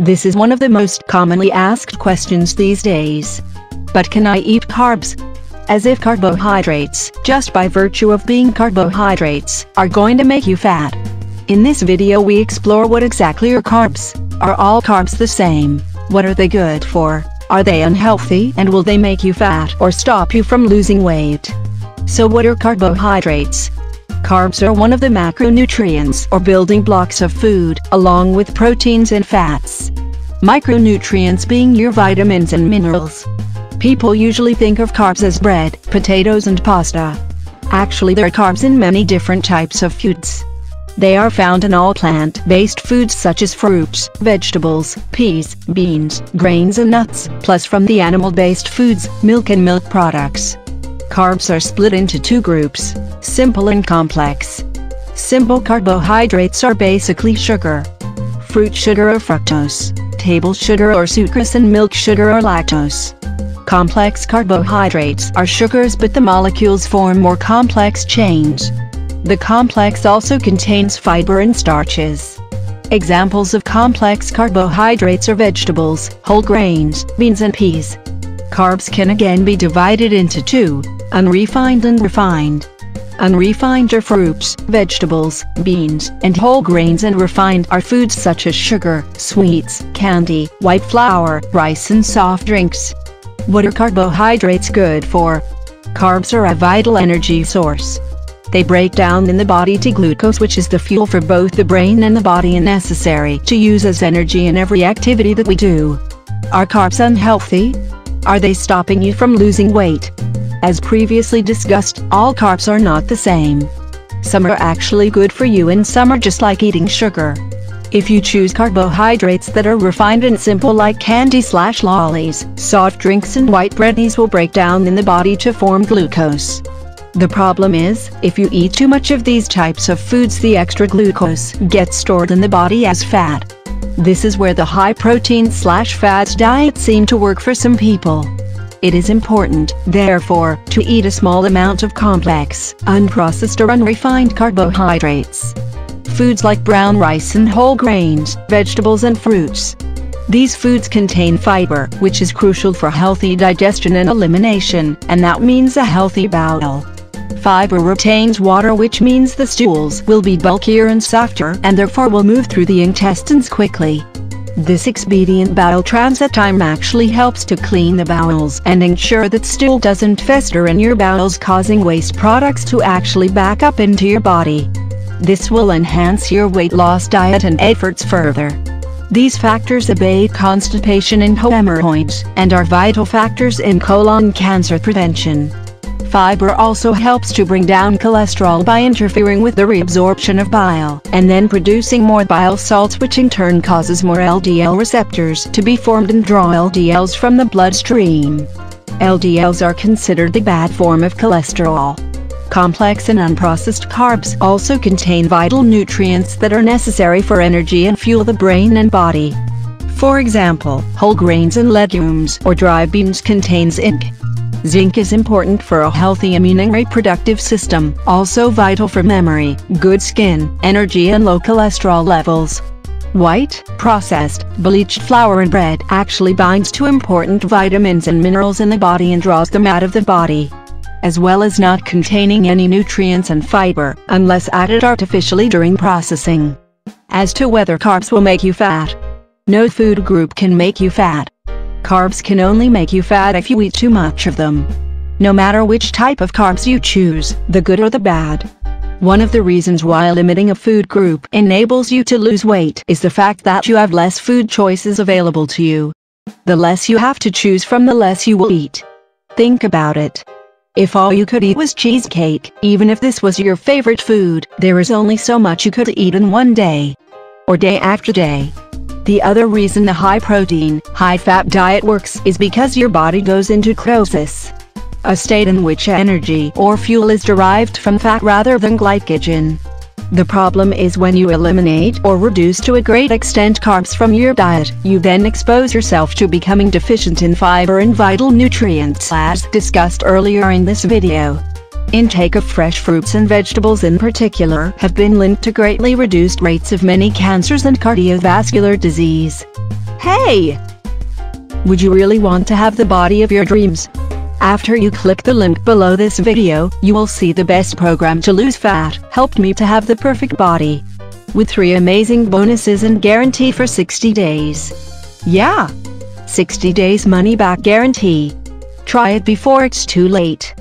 This is one of the most commonly asked questions these days. But can I eat carbs? As if carbohydrates, just by virtue of being carbohydrates, are going to make you fat. In this video we explore what exactly are carbs. Are all carbs the same? What are they good for? Are they unhealthy, and will they make you fat or stop you from losing weight? So what are carbohydrates? Carbs are one of the macronutrients or building blocks of food, along with proteins and fats. Micronutrients being your vitamins and minerals. People usually think of carbs as bread, potatoes and pasta. Actually, there are carbs in many different types of foods. They are found in all plant-based foods such as fruits, vegetables, peas, beans, grains and nuts, plus from the animal-based foods, milk and milk products. Carbs are split into two groups, simple and complex. Simple carbohydrates are basically sugar. Fruit sugar or fructose, table sugar or sucrose, and milk sugar or lactose. Complex carbohydrates are sugars, but the molecules form more complex chains. The complex also contains fiber and starches. Examples of complex carbohydrates are vegetables, whole grains, beans and peas. Carbs can again be divided into two, unrefined and refined. Unrefined are fruits, vegetables, beans, and whole grains, and refined are foods such as sugar, sweets, candy, white flour, rice and soft drinks. What are carbohydrates good for? Carbs are a vital energy source. They break down in the body to glucose, which is the fuel for both the brain and the body and necessary to use as energy in every activity that we do. Are carbs unhealthy? Are they stopping you from losing weight? As previously discussed, all carbs are not the same. Some are actually good for you and some are just like eating sugar. If you choose carbohydrates that are refined and simple like candy/lollies, soft drinks and white bread, these will break down in the body to form glucose. The problem is, if you eat too much of these types of foods, the extra glucose gets stored in the body as fat. This is where the high protein/fat diet seem to work for some people. It is important, therefore, to eat a small amount of complex, unprocessed or unrefined carbohydrates. Foods like brown rice and whole grains, vegetables and fruits. These foods contain fiber, which is crucial for healthy digestion and elimination, and that means a healthy bowel. Fiber retains water, which means the stools will be bulkier and softer and therefore will move through the intestines quickly. This expedient bowel transit time actually helps to clean the bowels and ensure that stool doesn't fester in your bowels, causing waste products to actually back up into your body. This will enhance your weight loss diet and efforts further. These factors abate constipation and hemorrhoids, and are vital factors in colon cancer prevention. Fiber also helps to bring down cholesterol by interfering with the reabsorption of bile, and then producing more bile salts, which in turn causes more LDL receptors to be formed and draw LDLs from the bloodstream. LDLs are considered the bad form of cholesterol. Complex and unprocessed carbs also contain vital nutrients that are necessary for energy and fuel the brain and body. For example, whole grains and legumes or dry beans contain zinc. Zinc is important for a healthy immune and reproductive system, also vital for memory, good skin, energy and low cholesterol levels. White, processed, bleached flour and bread actually binds to important vitamins and minerals in the body and draws them out of the body, as well as not containing any nutrients and fiber, unless added artificially during processing. As to whether carbs will make you fat, no food group can make you fat. Carbs can only make you fat if you eat too much of them. No matter which type of carbs you choose, the good or the bad. One of the reasons why limiting a food group enables you to lose weight is the fact that you have less food choices available to you. The less you have to choose from, the less you will eat. Think about it. If all you could eat was cheesecake, even if this was your favorite food, there is only so much you could eat in one day, or day after day. The other reason the high-protein, high-fat diet works is because your body goes into ketosis, a state in which energy or fuel is derived from fat rather than glycogen. The problem is when you eliminate or reduce to a great extent carbs from your diet, you then expose yourself to becoming deficient in fiber and vital nutrients, as discussed earlier in this video. Intake of fresh fruits and vegetables in particular have been linked to greatly reduced rates of many cancers and cardiovascular disease. Hey! Would you really want to have the body of your dreams? After you click the link below this video, you will see the best program to lose fat helped me to have the perfect body. With 3 amazing bonuses and guarantee for 60 days. Yeah! 60 days money back guarantee. Try it before it's too late.